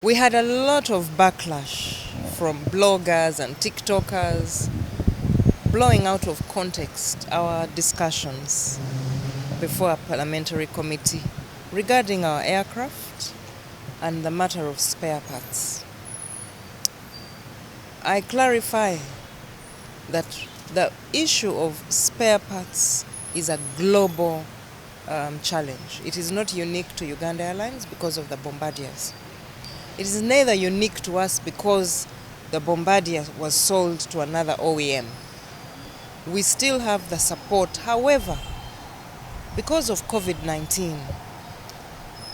We had a lot of backlash from bloggers and TikTokers blowing out of context our discussions before a parliamentary committee regarding our aircraft and the matter of spare parts. I clarify that the issue of spare parts is a global challenge. It is not unique to Uganda Airlines because of the bombardiers. It is neither unique to us because the Bombardier was sold to another OEM. We still have the support. However, because of COVID-19,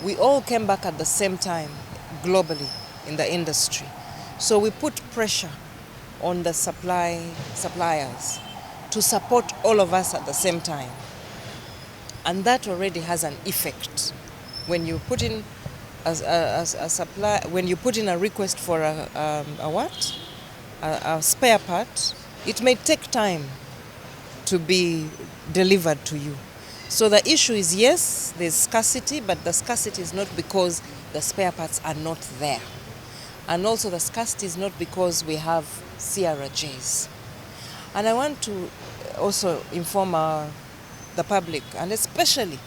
we all came back at the same time globally in the industry. So we put pressure on the suppliers to support all of us at the same time. And that already has an effect. When you put in when you put in a request for a spare part, it may take time to be delivered to you. So the issue is, yes, there's scarcity, but the scarcity is not because the spare parts are not there. And also the scarcity is not because we have CRJs. And I want to also inform the public, and especially,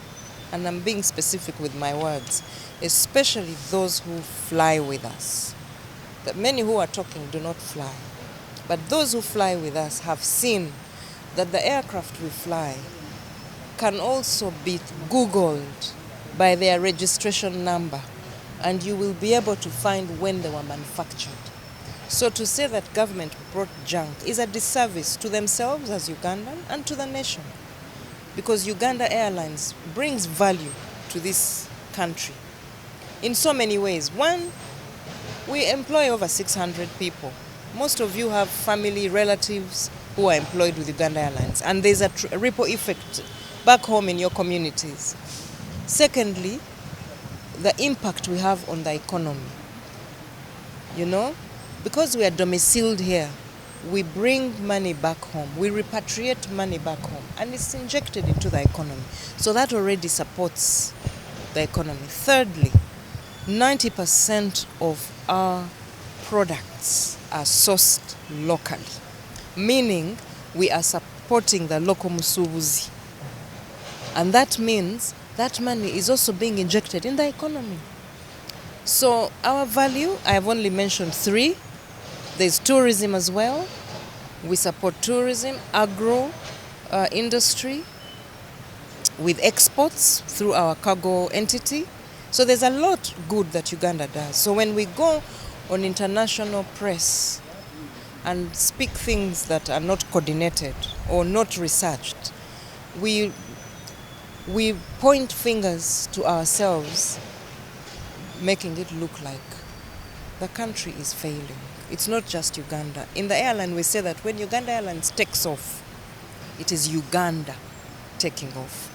and I'm being specific with my words, especially those who fly with us. That many who are talking do not fly. But those who fly with us have seen that the aircraft we fly can also be Googled by their registration number, and you will be able to find when they were manufactured. So to say that government brought junk is a disservice to themselves as Ugandan and to the nation, because Uganda Airlines brings value to this country in so many ways. One, we employ over 600 people. Most of you have family, relatives who are employed with Uganda Airlines, and there's a ripple effect back home in your communities. Secondly, the impact we have on the economy. You know, because we are domiciled here, we bring money back home, we repatriate money back home, and it's injected into the economy. So that already supports the economy. Thirdly, 90% of our products are sourced locally, meaning we are supporting the local musubuzi. And that means that money is also being injected in the economy. So our value, I have only mentioned three. There's tourism as well. We support tourism, agro industry, with exports through our cargo entity. So there's a lot good that Uganda does. So when we go on international press and speak things that are not coordinated or not researched, we point fingers to ourselves, making it look like the country is failing. It's not just Uganda. In the airline, we say that when Uganda Airlines takes off, it is Uganda taking off.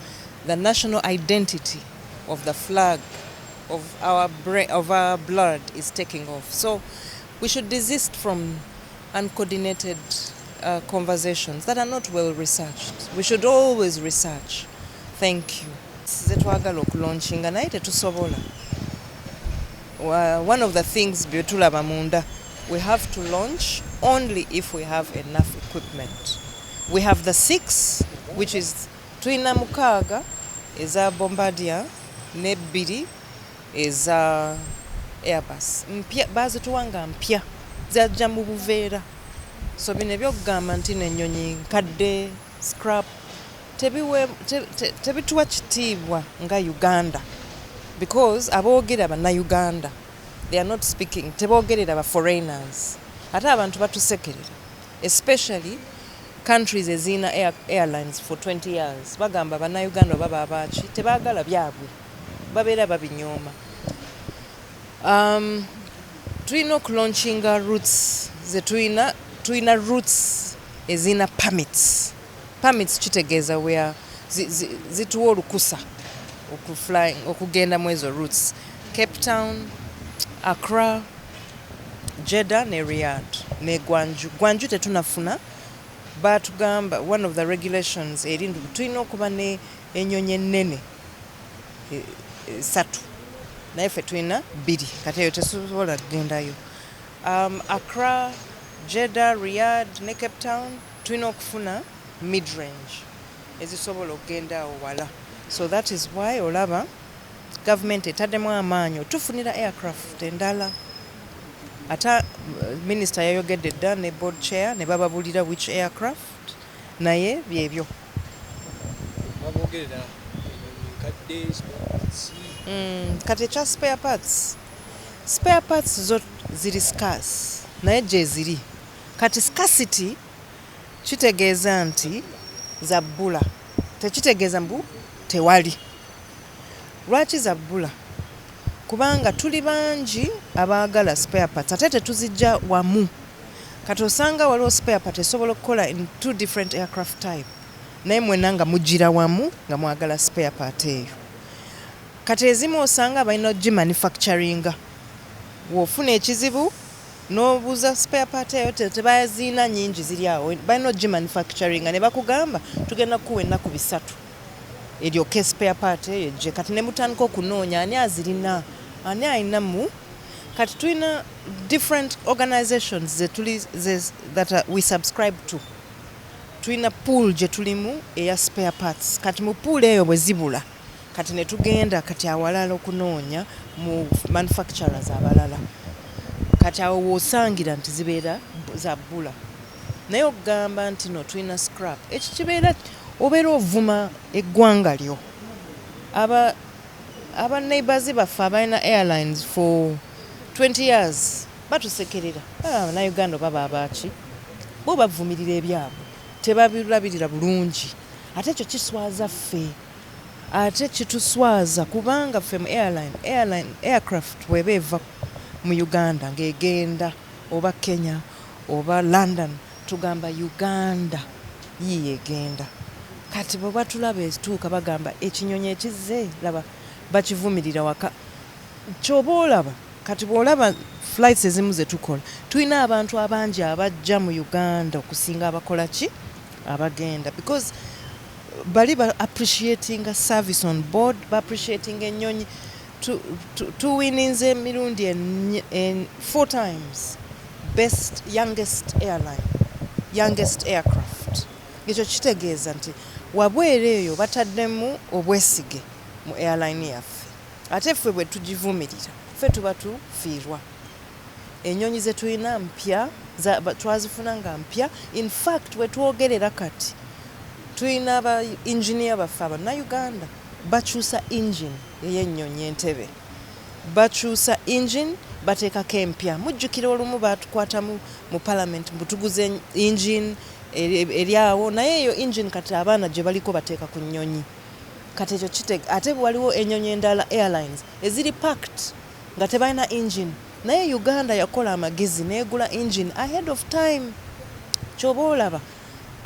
The national identity of the flag of our blood is taking off. So we should desist from uncoordinated conversations that are not well researched. We should always research. Thank you. One of the things we have to launch only if we have enough equipment. We have the 6, which is Twina Mukaga, is a Bombardier, Nebiri, is a Airbus. Bazi tuwanga mpya, zajja mu buveera. So bino ebyokugamba nti n'ennyonyi nkadde, scrap, tebituwa kitiibwa nga Uganda, because aboogera bannayuganda, they are not speaking, teboogerera ba foreigners. Ate abantu batusekerera, especially countries ezina airlines for 20 years. Bagamba bannayuganda baba abaaki, tebaagala byabwe, babeera babinyooma. Tulina okulaunchinga routes tulina routes ezina permits. Permits kitegeeza where zituwa olukusa okugenda mu ezo routes. Cape Town, Accra, Jeddah ne Riyadh ne Gwanju. Gwanju tetunafuna, batugamba one of the regulations tulina okuba ne ennyonyi ennene 3 naye ffe tulina 2 kati eyo tesobola kugendayo. Accra, Jeddah, Riyadh ne Cape Town tulina okufuna mid-range ezisobola okugenda awo wala. So that is why olaba government etaddemu amaanyi otufunira aircraft endala. Ata minister yayogedde dda ne board chair ne bababulira which aircraft naye byebyo. Kati ekya spare parts zo ziri scarce naye gye ziri. Kati scarcity kitegeeza nti zabbula, tekitegeeza mbu tewali. Lwaki zabbula? Kubanga tuli bangi abaagala spare parts ate tetuzijja wamu. Kati osanga waliwo spare part esobola okukola in 2 different aircraft type naye mwenna nga mujjira wamu nga mwagala spare part eyo. Kati ezimu osanga balina gimanufacturinga. W'ofuna ekizibu n'obuuza spare part eyo tebaziina nnyingi ziri awo, balina gimanufacturinga ne bakugamba tugenda kukuwa ennaku 3 eryoke spare part eyo gye. Kati ne mutandika okunoonya ani azirina, ani ayinamu. Kati tulina different organizations that we subscribe to. Tulina pool gye tulimu eya spare parts. Kati mu pool eyo bwe zibula kati ne tugenda kati awalala okunoonya mu manufacturers abalala. Kati awo w'osangira nti zibeera za bbula. Naye okugamba nti no tulina scrap, ekyo kibeera obeera ovuma eggwanga lyo. Aba neighbours baffe abalina airlines for 20 years batusekerera. Uganda baba abaaki bo bavumirira ebyabwe tebabirabirira bulungi. Ate ekyo kiswaza ffe, ate kituswaza kubanga ffe mu aircraft bweba eva mu Uganda ng'egenda oba Kenya oba London tugamba Uganda yiye egenda. Kati bwe batulaba ezituuka bagamba ekinyonyi ekizze laba bakivumirira waka. Kyoba olaba kati bw'olaba flights ezimu ze tukola tulina abantu abangi abajja mu Uganda okusinga abakola ki abagenda, because bali ba appreciating a service on board, ba appreciating ennyonyi. Tuwininze emirundi 4 times best youngest aircraft. Ekyo kitegeeza nti wabweru eyo bataddemu obwesige mu airline yaffe. Ate ffe bwe tugivumirira ffe tuba tufiirwa. Ennyonyi ze tulina mpya twazifuna nga mpya. In fact we twogerera kati tulina aba engineer baffe Uganda bakyusa engine ey'ennyonyi Entebbe, bakyusa engine bateekako empya. Mujjukira olumu batukwata mu parliament mbutuguze engine eri awo, naye eyo engine kati abaana gye baliko bateeka ku nnyonyi. Kati ekyo ate waliwo ennyonyi endala airlines eziri packed nga tebalina engine, naye Uganda yakola amagezi n'egula engine ahead of time. Kyoba olaba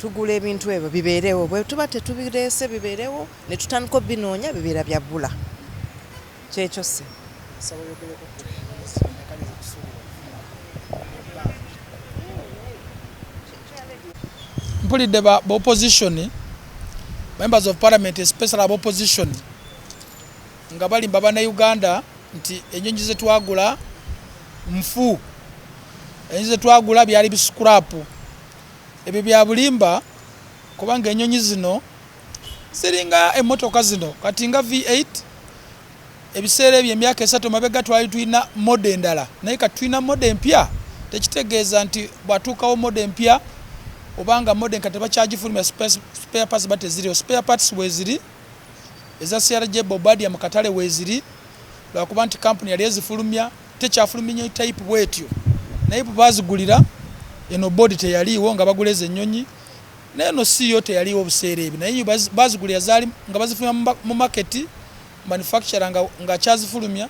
tugula ebintu ebyo bibeerewo, bwe tuba tetubireese bibeerewo ne tutandika obinoonya bibeera bya bbula. Kyekyo se mpulidde ba opposition, members of parliament especially aba opposition nga balimba bannayuganda nti ennyonyi ze twagula nfu, ennyonyi ze twagula byali bisukurapu. Ebyo bya bulimba kubanga ennyonyi zino ziringa emmotoka zino kati nga V8 ebiseera ebyo emyaka 3 mabega twali tulina mode endala, naye kati tulina mode empya. Tekitegeeza nti bwatuukawo mode empya obanga mode kati bakyagifulumya spare parts bateziriyo. Spare parts weziri eza CRJ Bombardier mu katale weziri lwakuba nti company yali ezifulumya tekyafulumya nnyo type bwetyo, naye bwe bazigulira eno body teyaliiwo nga baguleza ennyonyi, naye no siyo teyaliiwo obuseera ebyo, naye bazigulira zaali nga bazifulumya mu market manufacturer nga kyazifulumya,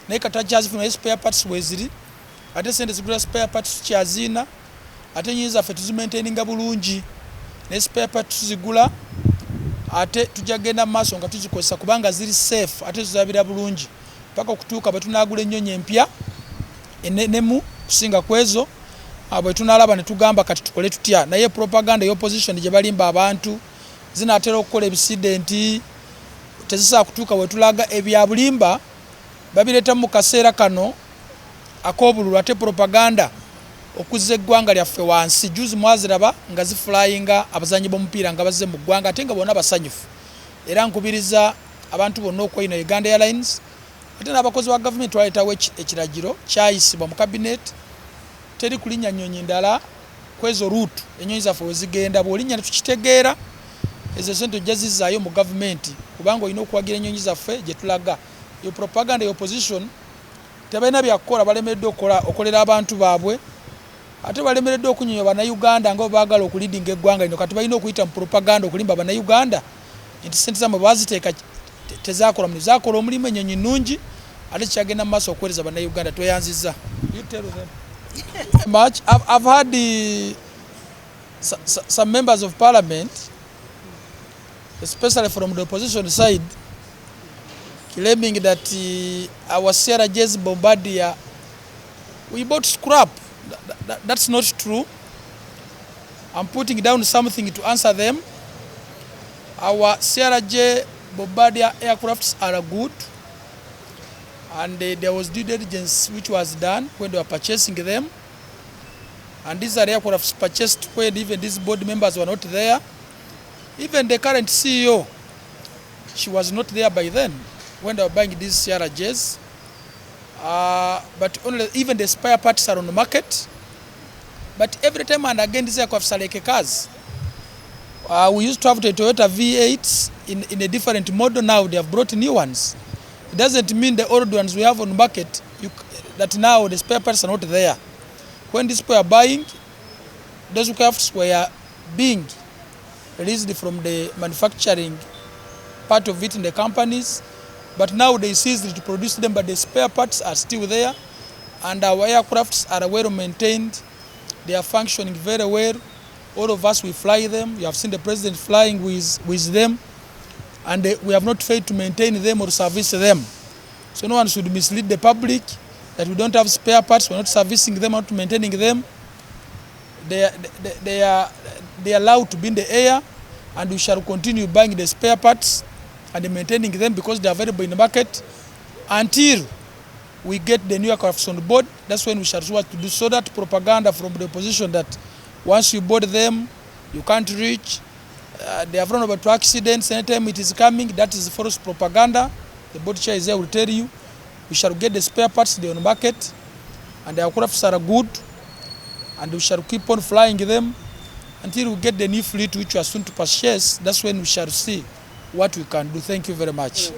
naye kati akyazifulumya spare parts weziri. Ate sente zigula spare parts kyaziina, ate ennyonyi zaffe tuzimaintaininga bulungi, ne spare parts tuzigula ate tujja genda maaso nga tuzikozesa kubanga ziri safe ate tuzabira bulungi paka okutuuka bwe tunaagula ennyonyi empya enemu kusinga kwezo bwe tunalaba ne tugamba kati tukole tutya. Naye propaganda y'opposition gye balimba abantu zinaatera okukola ebisidenti tezisobola kutuuka we tulaga ebya bulimba babireeta mu kaseera kano ak'obululu ate propaganda okuzza eggwanga lyaffe wansi. Juzi mwaziraba nga zifulayinga abazanyi b'omupiira nga bazze mu ggwanga ate nga bonna basanyufu. Era nkubiriza abantu bonna okweyina Uganda Airlines ate n'abakozi ba gavumenti twaleetawo ekiragiro kyayisibwa mu kabinet teri kulinnya nnyonyi ndala kwezo ruutu ennyonyi zaffe we zigenda. Bw'olinnya ne tukitegeera ezo sente ojja zizzaayo mu gavumenti kubanga olina okuwagira ennyonyi zaffe gye tulaga. Yo propaganda opposition tebalina byakukola, balemereddwa okolera abantu baabwe ate balemereddwa okunyonyola bannayuganda nga baagala okulidinga eggwanga lino. Kati balina okuyita mu propaganda okulimba bannayuganda nti sente zammwe baziteeka tezakola mulimu. Zakola omulimu, ennyonyi nnungi ate kyagenda mu maaso okuweereza bannayuganda. Tweyanzizza. I've had some members of parliament, especially from the opposition side, claiming that our CRJ's Bombardier, we bought scrap. That's not true. I'm putting down something to answer them. Our CRJ Bombardier aircrafts are good, and there was due diligence which was done when they were purchasing them. And these are aircrafts purchased when even these board members were not there. Even the current CEO, she was not there by then when they were buying these CRJs. But only even the spare parts are on the market. But every time and again, these aircrafts are like cars. We used to have the Toyota V8s in a different model. Now they have brought new ones. It doesn't mean the old ones we have on the market that now the spare parts are not there. When these people are buying, those aircrafts were being released from the manufacturing part of it in the companies, but now they ceased to produce them, but the spare parts are still there, and our aircrafts are well maintained. They are functioning very well. All of us, we fly them. You have seen the president flying with them, and we have not failed to maintain them or service them. So no one should mislead the public that we don't have spare parts, we're not servicing them, not maintaining them. They are allowed to be in the air, and we shall continue buying the spare parts and maintaining them because they are available in the market until we get the new aircrafts on board. That's when we shall start to do so that propaganda from the opposition that once you board them, you can't reach. They are vulnerable to accidents anytime it is coming. That is false propaganda. The board chair is there will tell you. We shall get the spare parts on the market, and the aircrafts are good, and we shall keep on flying them until we get the new fleet which we are soon to purchase. That's when we shall see what we can do. Thank you very much.